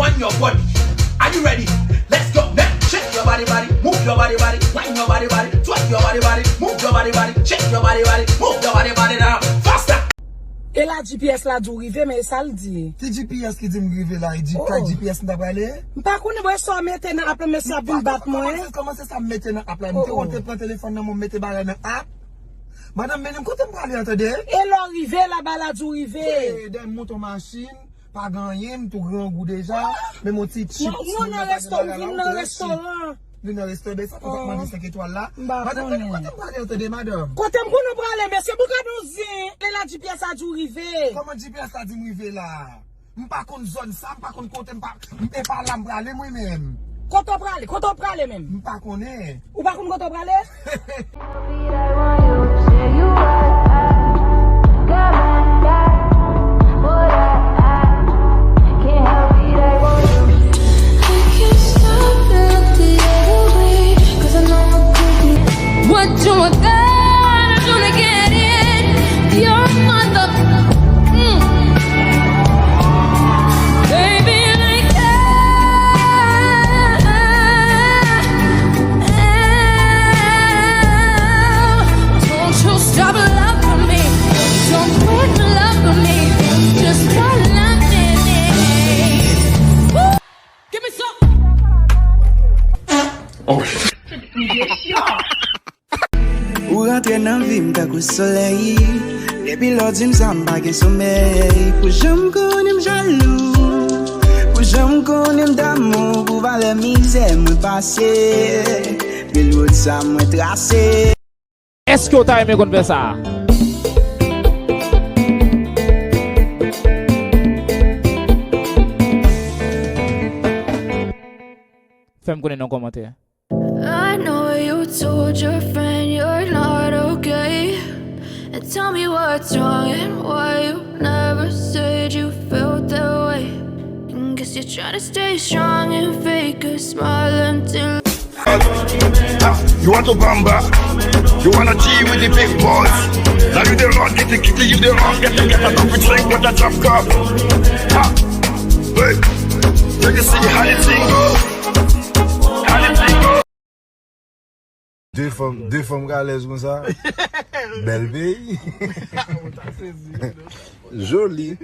wind your body. Are you ready? Let's go. Now shake your body, move your body, wind your body, twerk your body, move your body, shake your body, move your body now. Faster. Et la GPS la dou rive, mais ça le dit. C'est GPS qui dit me rive là, il dit que GPS n'a pas allé. Par contre, moi, ça mette dans l'app, mais ça vient battre moi. Comment ça mette dans l'app là? On te prend téléphone dans mon mette barre dans l'app. Madame, mais quand on parle, entendez? Et l'arrivée là-bas, la dou rive. Des motos machines, pas gagné, tout grand goût déjà. Mais mon petit chip. Non, non, restaurant. Nous dans le restaurant, ça, on va demander 5 étoiles là. Madame, mais quand on parle, entendez, madame? Quand on parle, mais c'est pourquoi nous disons, et la GPS a dou rive. Comment GPS a dit me rive là? Je ne pas contre zone ça, je ne pas contre côté, je ne pas là, je aller moi-même. Quand on parle même. Je ne pas connaître. Ou pas contre quand on parle? What you want, God? I'm gonna get it. Your mother, baby, like don't you stop loving me. Don't quit loving me. Just start loving me. Woo! Give me some. Oh. Ou rentre nan vi m'ta kou soleil. Depi lò di m'sam pa gen sommeil. Pou jam konem jalou. Pou jam konem d'amour. Pou vale misè mwen pase. Pi l'autre sa mwen trase. Est-ce que tu as aimé qu'on fait ça? Fais-moi connaître dans les commentaires. I know you told your friend you're not okay. And tell me what's wrong and why you never said you felt that way. And guess you're trying to stay strong and fake a smile until you want to bamba? You wanna G with the big boys? Now you the rock, get the kitty, you the rock, get a coffee drink with a drop cup. Ha! Hey! Take a see how the thing go. How the thing go. Deux femmes galaises comme ça. Belle vie. Jolie.